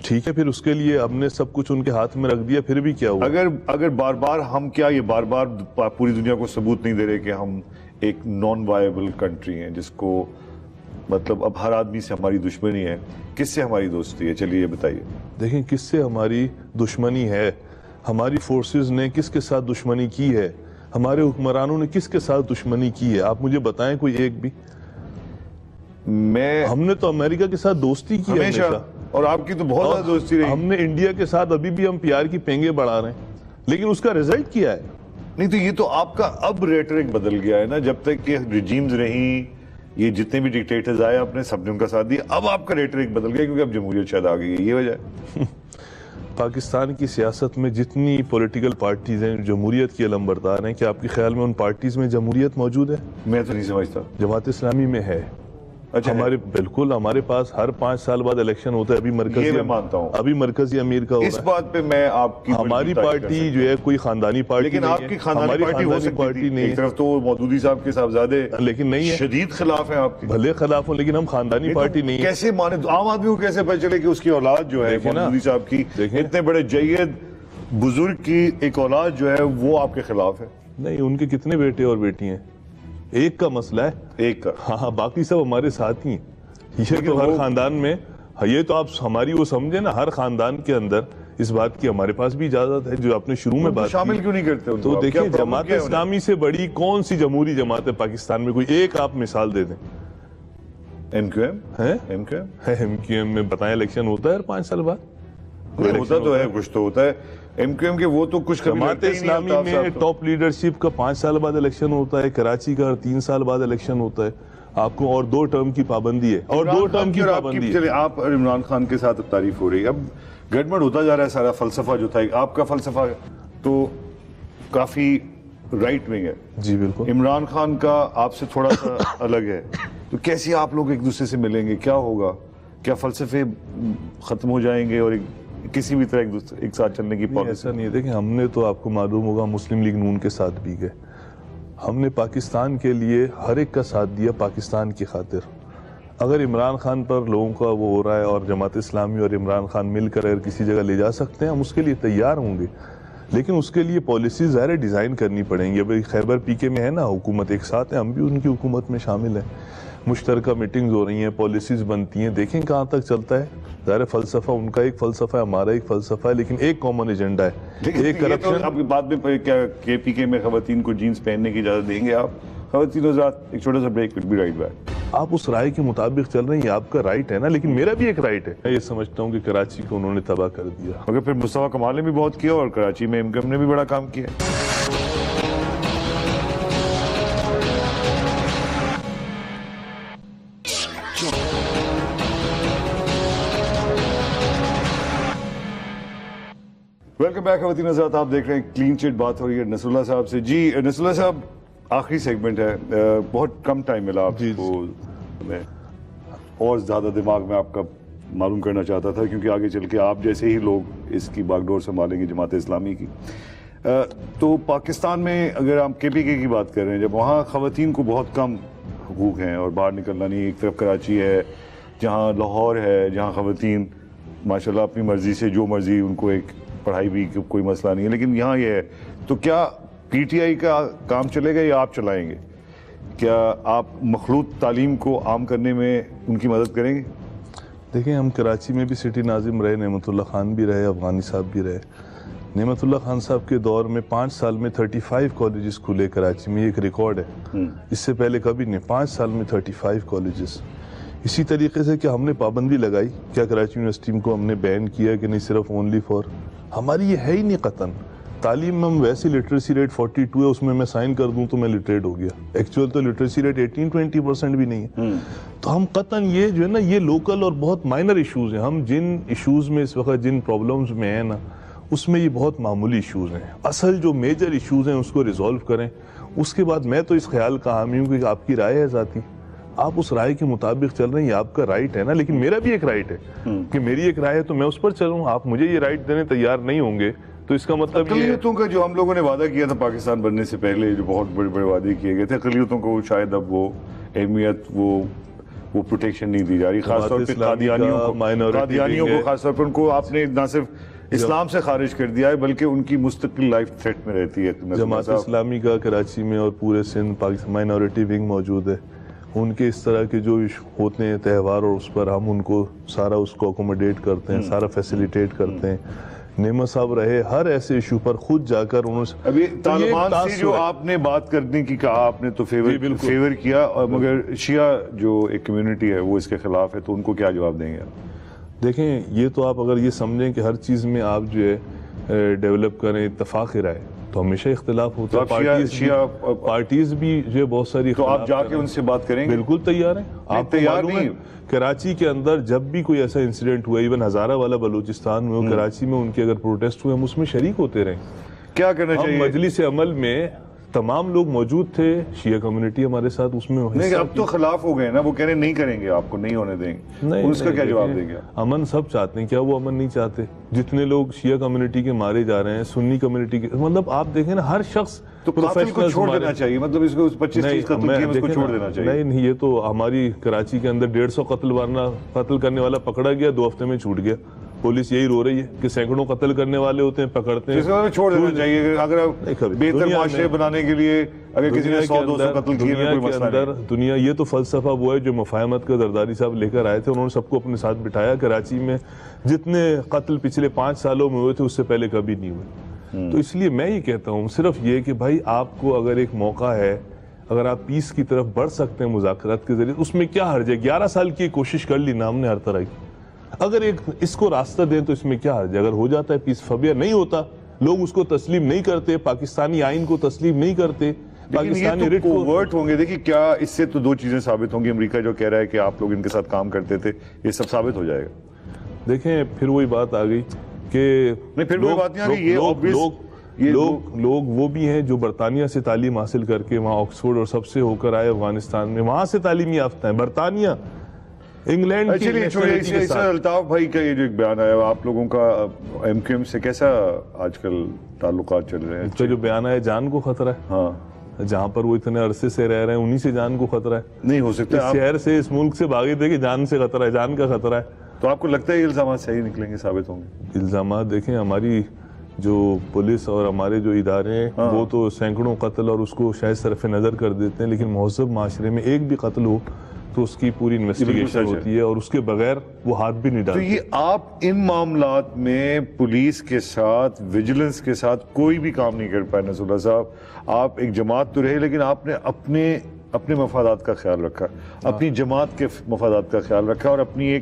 ٹھیک ہے, پھر اس کے لیے ہم نے سب کچھ ان کے ہاتھ میں رکھ دیا, پھر بھی کیا ہوا؟ اگر بار بار ہم کیا یہ بار بار پوری دنیا کو ثبوت نہیں دے رہے کہ ہم ایک نان وائبل کنٹری ہیں, جس کو مطلب اب ہر آدمی سے ہماری دشمنی ہے, کس سے ہماری دوستی ہے؟ چلیے یہ بتائیے. دیکھیں کس سے ہماری دشمنی ہے, ہماری فورسز نے کس کے ساتھ دشمنی کی ہے, ہمارے حکمرانوں نے کس کے ساتھ دشمنی کی ہے, آپ مجھے بتائیں کوئی ایک بھی. ہم نے تو امریکہ کے ساتھ دوستی کی ہے ہمیشہ, اور آپ کی تو بہت زیادہ دوستی رہی. ہم نے انڈیا کے ساتھ ابھی بھی ہم پیار کی پینگے بڑھا رہے ہیں, لیکن اس کا رزلٹ کیا ہے؟ نہیں تو یہ تو آپ کا اب ریٹرک بدل گیا ہے نا. جب تک کہ ریجیمز رہیں, یہ جتنے بھی ڈکٹیٹرز آئے آپ نے سب نے ان کا ساتھ دیا, اب آپ کا ریٹرک بدل گیا کیونکہ اب جمہوریت شاید آ گئی ہے, یہ وجہ ہے. پاکستان کی سیاست میں جتنی پولیٹیکل پارٹیز ہیں جمہوریت کی علمبردار ہیں, کیا آپ کے خیال میں ان پارٹیز میں جمہوریت موجود ہے؟ میں تو نہیں سمجھتا. جماعت اسلامی میں ہے. اچھا, ہمارے بالکل ہمارے پاس ہر 5 سال بعد الیکشن ہوتا ہے. ابھی مرکزی, یہ میں مانتا ہوں, ابھی مرکزی امیر کا ہو اس رہا ہے. بات پہ میں آپ کی ہماری پارٹی جو ہے کوئی خاندانی پارٹی لیکن نہیں آپ ہے. کی خاندانی پارٹی ہو سکتی تھی. نہیں ایک ہے, طرف تو مودودی صاحب کے صاحبزادے لیکن نہیں ہے. شدید خلاف ہیں آپ کی. بھلے خلاف ہوں لیکن ہم خاندانی پارٹی نہیں ہے. کیسے مانے عام آدمی کو کیسے پتہ چلے کہ اس کی اولاد جو ہے مودودی صاحب کی اتنے بڑے جید بزرگ کی ایک اولاد جو ہے وہ آپ کے خلاف ہے؟ نہیں, ان کے کتنے بیٹے اور بیٹی ہیں؟ ایک کا مسئلہ ہے, ایک کا. ہاں باقی سب ہمارے ساتھ ہی. یہ تو ہر خاندان میں, یہ تو آپ ہماری وہ سمجھے نا, ہر خاندان کے اندر اس بات کی ہمارے پاس بھی اجازت ہے. جو آپ نے شروع میں بات شامل کیوں نہیں کرتے؟ تو دیکھیں جماعت اسلامی سے بڑی کون سی جمہوری جماعت ہے پاکستان میں؟ کوئی ایک آپ مثال دے دیں. ایم کیو ایم ہے, M Q M Q M میں بتائیں الیکشن ہوتا ہے ہر 5 سال بعد؟ ہوتا تو ہے, کچھ تو ہوتا ہے. ایم کیو ایم کے وہ تو کچھ جماعت اسلامی میں ٹاپ لیڈرشپ کا 5 سال بعد الیکشن ہوتا ہے. کراچی کا 3 سال بعد الیکشن ہوتا ہے. آپ کو اور 2 ٹرم کی پابندی ہے, اور 2 ٹرم کی پابندی ہے. چلے آپ عمران خان کے ساتھ تعریف ہو رہی ہے, اب گڑبڑ ہوتا جا رہا ہے سارا فلسفہ جو تھا. آپ کا فلسفہ تو کافی رائٹ ونگ ہے. جی بالکل. عمران خان کا آپ سے تھوڑا سا الگ ہے, تو کیسے آپ لوگ ایک دوسرے سے ملیں گے؟ کیا ہوگا؟ کیا فلسفے ختم ہو جائیں گے اور کسی بھی طرح ایک ساتھ چلنے کی پالیسی؟ ایسا نہیں ہے. دیکھیں ہم نے تو, آپ کو معلوم ہوگا, مسلم لیگ نون کے ساتھ بھی گئے. ہم نے پاکستان کے لیے ہر ایک کا ساتھ دیا پاکستان کی خاطر. اگر عمران خان پر لوگوں کا وہ ہو رہا ہے اور جماعت اسلامی اور عمران خان مل کر اگر کسی جگہ لے جا سکتے ہیں, ہم اس کے لیے تیار ہوں گے. لیکن اس کے لیے پالیسیز ظاہر ڈیزائن کرنی پڑیں گی. ابھی خیبر پی کے میں ہے نا حکومت, ایک ساتھ ہے, ہم بھی ان کی حکومت میں شامل ہیں. مشترکہ میٹنگز ہو رہی ہیں, پالیسیز بنتی ہیں, دیکھیں کہاں تک چلتا ہے. ظاہر فلسفہ ان کا ایک فلسفہ ہے, ہمارا ایک فلسفہ ہے, لیکن ایک کامن ایجنڈا ہے. ایک کرپشن. اب بعد میں کیا کے پی کے میں خواتین کو جینز پہننے کی اجازت دیں گے آپ؟ خواتین حضرات ایک چھوٹا سا break, would be right back. آپ اس رائے کے مطابق چل رہے ہیں, آپ کا رائٹ ہے نا, لیکن میرا بھی ایک رائٹ ہے. میں یہ سمجھتا ہوں کہ کراچی کو انہوں نے تباہ کر دیا. مگر پھر مصطفیٰ کمال نے بھی بہت کیا اور کراچی میں ایم کیو ایم نے بھی بڑا کام کیا. ویلکم بیک خواتین حضرات, آپ دیکھ رہے ہیں کلین چٹ. بات ہو رہی ہے نصر اللہ صاحب سے. جی نصر اللہ صاحب, آخری سیگمنٹ ہے, بہت کم ٹائم ملا آپ کو. میں اور زیادہ دماغ میں آپ کا معلوم کرنا چاہتا تھا کیونکہ آگے چل کے آپ جیسے ہی لوگ اس کی باغ ڈور سنبھالیں گے جماعت اسلامی کی. تو پاکستان میں اگر آپ کے پی کے کی بات کر رہے ہیں, جب وہاں خواتین کو بہت کم حقوق ہیں اور باہر نکلنا نہیں. ایک طرف کراچی ہے جہاں لاہور ہے, جہاں خواتین ماشاءاللہ اپنی مرضی سے جو مرضی, ان کو ایک پڑھائی بھی کوئی مسئلہ نہیں ہے, لیکن یہاں یہ ہے. تو کیا پی ٹی آئی کا کام چلے گا یا آپ چلائیں گے؟ کیا آپ مخلوط تعلیم کو عام کرنے میں ان کی مدد کریں گے؟ دیکھیں ہم کراچی میں بھی سٹی ناظم رہے, نعمت اللہ خان بھی رہے, افغانی صاحب بھی رہے. نعمت اللہ خان صاحب کے دور میں 5 سال میں 35 کالجز کھلے کراچی میں, یہ ایک ریکارڈ ہے. اس سے پہلے کبھی نہیں, 5 سال میں 35 کالجز. اسی طریقے سے کیا ہم نے پابندی لگائی؟ کیا کراچی یونیورسٹی کو ہم نے بین کیا کہ نہیں صرف اونلی فار؟ ہماری یہ ہے ہی نہیں قطن. تعلیم میں ہم ویسی لٹریسی ریٹ 42 ہے, اس میں میں سائن کر دوں تو میں لٹریٹ ہو گیا. ایکچوئل تو لٹریسی ریٹ 18-20% بھی نہیں ہے. تو ہم قطن یہ جو ہے نا, یہ لوکل اور بہت مائنر ایشوز ہیں. ہم جن ایشوز میں اس وقت جن پرابلمز میں ہیں نا, اس میں یہ بہت معمولی ایشوز ہیں. اصل جو میجر ایشوز ہیں اس کو ریزولو کریں. اس کے بعد میں تو اس خیال کا حامی ہوں کہ آپ کی رائے ہے ذاتی, آپ اس رائے کے مطابق چل رہے ہیں, یہ آپ کا رائٹ ہے نا, لیکن میرا بھی ایک رائٹ ہے کہ میری ایک رائے ہے تو میں اس پر چلوں. آپ مجھے یہ رائٹ دینے تیار نہیں ہوں گے تو اس کا مطلب اقلیتوں کا جو ہم لوگوں نے وعدہ کیا تھا پاکستان بننے سے پہلے, جو بہت بڑے بڑے وعدے کیے گئے تھے, اقلیتوں کو شاید اب وہ اہمیت, وہ پروٹیکشن نہیں دی جا رہی. خاص طور پہ قادیانیوں کو خاص طور پہ ان کو آپ نے نہ صرف اسلام سے خارج کر دیا ہے بلکہ ان کی مستقل لائف تھریٹ میں رہتی ہے. جماعت اسلامی کا کراچی میں اور پورے سندھ پاکستان مائنورٹی ونگ موجود ہے. ان کے اس طرح کے جو ہوتے ہیں تہوار, اور اس پر ہم ان کو سارا اس کو اکوموڈیٹ کرتے ہیں, سارا فیسیلیٹیٹ کرتے ہیں. نعمت صاحب رہے ہر ایسے ایشو پر خود جا کر انہوں نے, ابھی طالبان سے جو آپ نے بات کرنے کی کہا, آپ نے تو فیور کیا, اور مگر شیعہ جو ایک کمیونٹی ہے وہ اس کے خلاف ہے, تو ان کو کیا جواب دیں گے آپ؟ دیکھیں یہ تو آپ اگر یہ سمجھیں کہ ہر چیز میں آپ جو ہے ڈیولپ کریں اتفاق رائے، تو ہمیشہ اختلاف ہوتا ہے، پارٹیز بھی جو بہت ساری، تو آپ جا کے ان سے بات کریں گے؟ بالکل تیار ہیں. آپ تیار نہیں؟ کراچی کے اندر جب بھی کوئی ایسا انسیڈنٹ ہوا، ایون ہزارہ والا بلوچستان میں، کراچی میں ان کے اگر پروٹیسٹ ہوئے، ہم اس میں شریک ہوتے رہے. کیا کرنا چاہیے؟ مجلس عمل میں تمام لوگ موجود تھے، شیعہ کمیونٹی ہمارے ساتھ اس میں نہیں، اب تو خلاف ہو گئے نا، وہ کہہ رہے نہیں کریں گے، آپ کو نہیں ہونے دیں گے. اس کا کیا جواب دیں گے؟ امن سب چاہتے ہیں، کیا وہ امن نہیں چاہتے؟ جتنے لوگ شیعہ کمیونٹی کے مارے جا رہے ہیں، سنی کمیونٹی کے، مطلب آپ دیکھیں نا، ہر شخص تو قاتل کو چھوڑ دینا چاہیے، مطلب اس کو 25-30 قتل کیے اس کو چھوڑ دینا چاہیے. نہیں، یہ تو ہماری کراچی کے اندر 150 قتل کرنے والا پکڑا گیا، 2 ہفتے میں چھوٹ گیا. پولیس یہی رو رہی ہے کہ سینکڑوں قتل کرنے والے ہوتے ہیں، پکڑتے ہیں. چھوڑ دینا چاہیے. اگر بہتر معاشرے بنانے کے لیے اگر کسی نے 100-200 قتل کیے، کوئی مسئلہ نہیں. دنیا، یہ تو فلسفہ وہ ہے جو مفاہمت کا زرداری صاحب لے کر آئے تھے. انہوں نے سب کو اپنے ساتھ بٹھایا. کراچی میں جتنے قتل پچھلے 5 سالوں میں ہوئے تھے، اس سے پہلے کبھی نہیں ہوئے. تو اس لیے میں یہ کہتا ہوں صرف یہ کہ بھائی آپ کو اگر ایک موقع ہے، اگر آپ پیس کی طرف بڑھ سکتے ہیں مذاکرات کے ذریعے، اس میں کیا حرج ہے؟ 11 سال کی کوشش کر لی نا ہم نے ہر طرح کی. اگر ایک اس کو راستہ دیں تو اس میں کیا حرج ہے؟ اگر ہو جاتا ہے پیس، فبیا نہیں ہوتا، لوگ اس کو تسلیم نہیں کرتے، پاکستانی آئین کو تسلیم نہیں کرتے، پاکستانی ریٹ کو کوورٹ ہوں گے. دیکھیں کیا اس سے تو 2 چیزیں ثابت ہوں گی. امریکہ جو کہہ رہا ہے کہ آپ لوگ ان کے ساتھ کام کرتے تھے، یہ سب ثابت ہو جائے گا. دیکھیں پھر وہی بات آ گئی کہ نہیں، پھر وہی بات نہیں آ گئی. لوگ وہ بھی ہیں جو برطانیہ سے تعلیم حاصل کر کے وہاں آکسفورڈ اور سب سے ہو کر آئے افغانستان میں، وہاں سے تعلیم یافتہ ہیں. برطانیہ، انگلینڈ کی. الطاف بھائی کا یہ جو ایک بیان آیا، آپ لوگوں کا ایم کیو ایم سے کیسا آج کل تعلقات چل رہے ہیں؟ اس کا جو بیان آیا، جان کو خطرہ ہے. ہاں، جہاں پر وہ اتنے عرصے سے رہ رہے ہیں، انہی سے جان کو خطرہ ہے. نہیں ہو سکتا اس شہر سے، اس ملک سے بھاگے تھے کہ جان سے خطرہ ہے، جان کا خطرہ ہے. تو آپ کو لگتا ہے یہ الزامات صحیح نکلیں گے، ثابت ہوں گے؟ الزامات دیکھیں، ہماری جو پولیس اور ہمارے جو ادارے ہیں، وہ تو سینکڑوں قتل اور اس کو شاید صرف نظر کر دیتے ہیں، لیکن مہذب معاشرے میں ایک بھی قتل ہو تو اس کی پوری انویسٹیگیشن ہوتی ہے، اور اس کے بغیر وہ ہاتھ بھی نہیں ڈالتے. تو یہ آپ ان معاملات میں پولیس کے ساتھ، ویجیلنس کے ساتھ کوئی بھی کام نہیں کر پائے نصر اللہ صاحب. آپ ایک جماعت تو رہے، لیکن آپ نے اپنے مفادات کا خیال رکھا، اپنی جماعت کے مفادات کا خیال رکھا، اور اپنی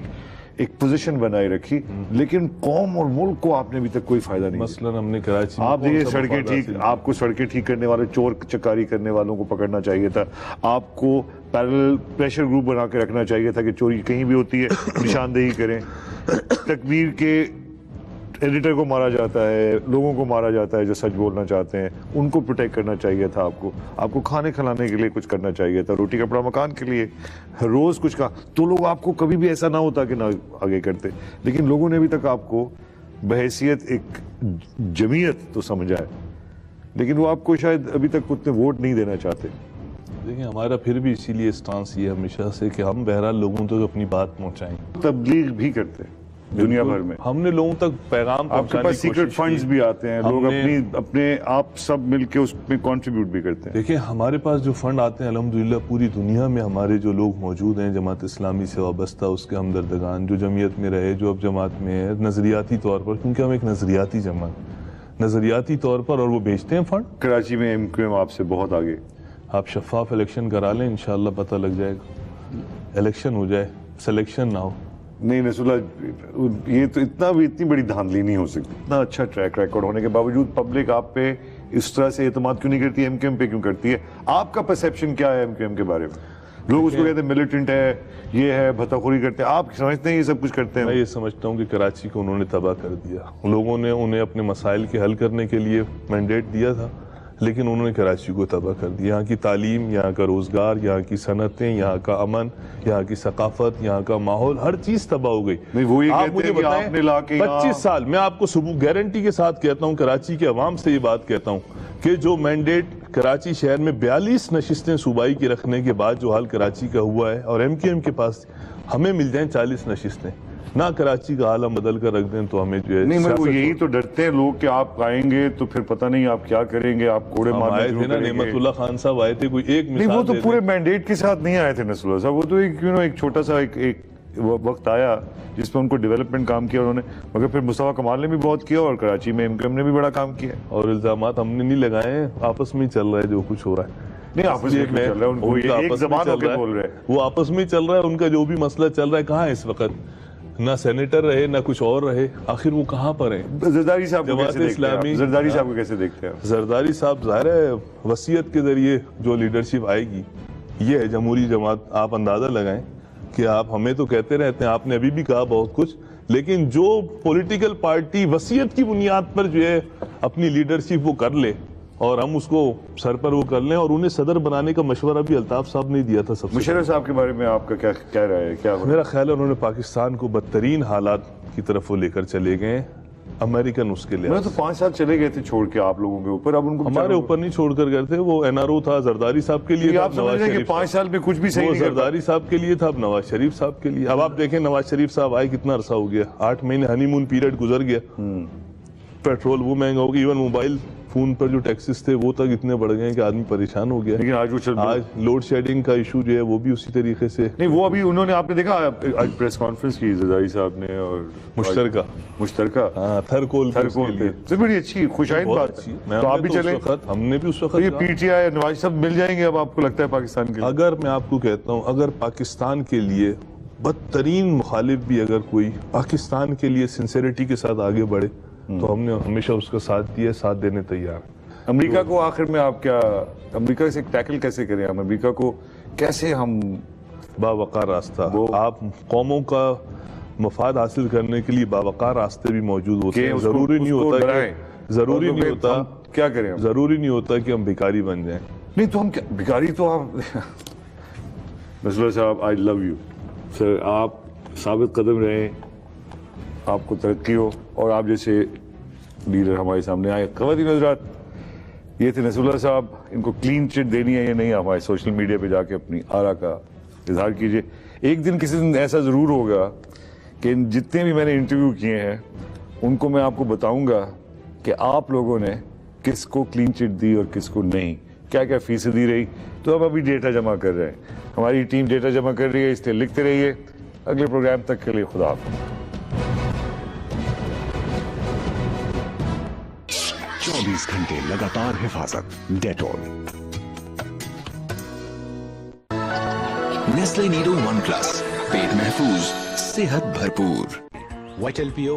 ایک پوزیشن بنائی رکھی، لیکن قوم اور ملک کو آپ نے ابھی تک کوئی فائدہ نہیں. مثلا ہم نے کراچی میں، آپ دیکھیں سڑکیں ٹھیک، آپ کو سڑکیں ٹھیک کرنے والے، چور چکاری کرنے والوں کو پکڑنا چاہیے تھا. آپ کو پیرل پریشر گروپ بنا کے رکھنا چاہیے تھا کہ چوری کہیں بھی ہوتی ہے نشاندہی کریں. تکبیر کے ایڈیٹر کو مارا جاتا ہے، لوگوں کو مارا جاتا ہے جو سچ بولنا چاہتے ہیں، ان کو پروٹیکٹ کرنا چاہیے تھا. آپ کو کھانے کھلانے کے لیے کچھ کرنا چاہیے تھا، روٹی کپڑا مکان کے لیے روز کچھ کا. تو لوگ آپ کو کبھی بھی ایسا نہ ہوتا کہ نہ آگے کرتے. لیکن لوگوں نے ابھی تک آپ کو بحیثیت ایک جمعیت تو سمجھا ہے، لیکن وہ آپ کو شاید ابھی تک اتنے ووٹ نہیں دینا چاہتے. دیکھیں ہمارا پھر بھی اسی لیے اسٹانس یہ ہمیشہ سے کہ ہم بہرحال لوگوں تک اپنی بات پہنچائیں. تبلیغ بھی کرتے ہیں دنیا بھر میں. ہم نے لوگوں تک پیغام آپ کے پاس سیکرٹ فنڈز بھی آتے ہیں، لوگ اپنے آپ سب مل کے اس میں کنٹریبیوٹ بھی کرتے ہیں. دیکھیں ہمارے پاس جو فنڈ آتے ہیں، الحمدللہ پوری دنیا میں ہمارے جو لوگ موجود ہیں جماعت اسلامی سے وابستہ، اس کے ہمدردگان جو جمعیت میں رہے، جو اب جماعت میں ہے، نظریاتی طور پر، کیونکہ ہم ایک نظریاتی جماعت، نظریاتی طور پر، اور وہ بھیجتے ہیں فنڈ. کراچی میں ایم کیو ایم آپ سے بہت آگے. آپ شفاف الیکشن کرا لیں، انشاءاللہ پتہ لگ جائے گا. الیکشن ہو جائے، سلیکشن نہ ہو. نہیں نصر اللہ، یہ تو اتنی بڑی دھاندلی نہیں ہو سکتی. اتنا اچھا ٹریک ریکارڈ ہونے کے باوجود پبلک آپ پہ اس طرح سے اعتماد کیوں نہیں کرتی؟ ایم کیو ایم پہ کیوں کرتی ہے؟ آپ کا پرسیپشن کیا ہے ایم کیو ایم کے بارے میں؟ لوگ اس کو کہتے ہیں ملیٹنٹ ہے، یہ ہے، بھتہ خوری کرتے ہیں. آپ سمجھتے ہیں یہ سب کچھ کرتے ہیں؟ میں یہ سمجھتا ہوں کہ کراچی کو انہوں نے تباہ کر دیا. لوگوں نے انہیں اپنے مسائل کے حل کرنے کے لیے مینڈیٹ دیا تھا، لیکن انہوں نے کراچی کو تباہ کر دیا. یہاں کی تعلیم، یہاں کا روزگار، یہاں کی صنعتیں، یہاں کا امن، یہاں کی ثقافت، یہاں کا ماحول، ہر چیز تباہ ہو گئی. آپ مجھے بتائیں 25 سال میں آپ کو گارنٹی کے ساتھ کہتا ہوں، کراچی کے عوام سے یہ بات کہتا ہوں کہ جو مینڈیٹ کراچی شہر میں 42 نشستیں صوبائی کی رکھنے کے بعد جو حال کراچی کا ہوا ہے، اور ایم کیو ایم کے پاس ہمیں مل جائیں 40 نشستیں، نہ کراچی کا حال ہم بدل کر رکھ دیں تو ہمیں جو ہے. نہیں، وہ یہی تو ڈرتے ہیں لوگ کہ آپ آئیں گے تو پھر پتہ نہیں آپ کیا کریں گے. آپ کوڑے مارنے شروع کریں گے. نعمت اللہ خان صاحب آئے تھے، کوئی ایک مثال نہیں، وہ تو پورے مینڈیٹ کے ساتھ نہیں آئے تھے نصر اللہ صاحب. وہ تو ایک چھوٹا سا ایک وقت آیا جس پہ ان کو ڈیولپمنٹ کام کیا انہوں نے، مگر پھر مصطفیٰ کمال نے بھی بہت کیا، اور کراچی میں ایم کیو ایم نے بھی بڑا کام کیا. اور الزامات ہم نے نہیں لگائے، آپس میں چل رہا ہے جو کچھ ہو رہا ہے. نہیں، آپس میں چل رہا ہے، ان کو ایک زبان ہو کے بول رہے ہیں. وہ آپس میں چل رہا ہے، ان کا جو بھی مسئلہ چل رہا ہے. کہاں ہے اس وقت نہ سینیٹر رہے نہ کچھ اور رہے, آخر وہ کہاں پر ہیں؟ زرداری صاحب کو جماعت کیسے دیکھتے ہیں اسلامی- آپ؟ زرداری صاحب کو کیسے دیکھتے ہیں آپ؟ زرداری صاحب ظاہر ہے وصیت کے ذریعے جو لیڈرشپ آئے گی یہ ہے جمہوری جماعت. آپ اندازہ لگائیں کہ آپ ہمیں تو کہتے رہتے ہیں, آپ نے ابھی بھی کہا بہت کچھ, لیکن جو پولیٹیکل پارٹی وصیت کی بنیاد پر جو ہے اپنی لیڈرشپ وہ کر لے اور ہم اس کو سر پر وہ کر لیں, اور انہیں صدر بنانے کا مشورہ بھی الطاف صاحب نے دیا تھا. سب سے مشرف صاحب کے بارے میں آپ کا کیا رائے ہے؟ کیا میرا خیال ہے انہوں نے پاکستان کو بدترین حالات کی طرف وہ لے کر چلے گئے, امریکن اس کے میں لحاظ تو 5 سال چلے گئے تھے چھوڑ کے آپ لوگوں کے اوپر, اب ان کو ہمارے اوپر نہیں چھوڑ کر گئے تھے. وہ این آر او تھا زرداری صاحب کے لیے, آپ سمجھ رہے ہیں کہ 5 سال میں کچھ بھی صحیح وہ نہیں کرتا. زرداری صاحب کے لیے تھا, اب نواز شریف صاحب کے لیے. اب آپ دیکھیں نواز شریف صاحب آئے کتنا عرصہ ہو گیا, 8 مہینے ہنی مون پیریڈ گزر گیا. پیٹرول وہ مہنگا ہو گیا, ایون موبائل فون پر جو ٹیکسز تھے وہ تک اتنے بڑھ گئے ہیں کہ آدمی پریشان ہو گیا. لیکن آج وہ آج لوڈ شیڈنگ کا ایشو جو ہے وہ بھی اسی طریقے سے نہیں, وہ ابھی انہوں نے, آپ نے دیکھا آج پریس کانفرنس کی زرداری صاحب نے, اور مشترکہ تھرکول پہ بڑی اچھی خوشائند بات ہے. تو آپ بھی چلیں, ہم نے بھی اس وقت یہ پی ٹی آئی نواز صاحب مل جائیں گے اب آپ کو لگتا ہے پاکستان کے لیے؟ اگر میں آپ کو کہتا ہوں اگر پاکستان کے لیے بدترین مخالف بھی اگر کوئی پاکستان کے لیے سنسیریٹی کے ساتھ آگے بڑھے تو ہم نے ہمیشہ اس کا ساتھ دیا, ساتھ دینے تیار. امریکہ کو آخر میں آپ کیا, امریکہ سے ٹیکل کیسے کریں ہم؟ امریکہ کو کیسے ہم باوقار راستہ, آپ قوموں کا مفاد حاصل کرنے کے لیے باوقار راستے بھی موجود ہوتے ہیں. ضروری نہیں ہوتا کیا کریں, ضروری نہیں ہوتا کہ ہم بھکاری بن جائیں. نہیں تو ہم بھکاری تو آپ نصراللہ صاحب آئی لو یو سر, آپ ثابت قدم رہیں, آپ کو ترقی ہو, اور آپ جیسے لیڈر ہمارے سامنے آئے. خواتین حضرات, یہ تھے نصراللہ صاحب. ان کو کلین چٹ دینی ہے یا نہیں, ہمارے سوشل میڈیا پہ جا کے اپنی آرا کا اظہار کیجئے. ایک دن کسی دن ایسا ضرور ہوگا کہ جتنے بھی میں نے انٹرویو کیے ہیں ان کو میں آپ کو بتاؤں گا کہ آپ لوگوں نے کس کو کلین چٹ دی اور کس کو نہیں, کیا کیا فیصدی رہی. تو ہم ابھی ڈیٹا جمع کر رہے ہیں, ہماری ٹیم ڈیٹا جمع کر رہی ہے, اس لیے لکھتے رہیے. اگلے پروگرام تک کے لیے خدا حافظ. 24 گھنٹے لگاتار حفاظت, Dettol. Nestle Nido one plus, پیٹ محفوظ, صحت بھرپور. وائٹل پیو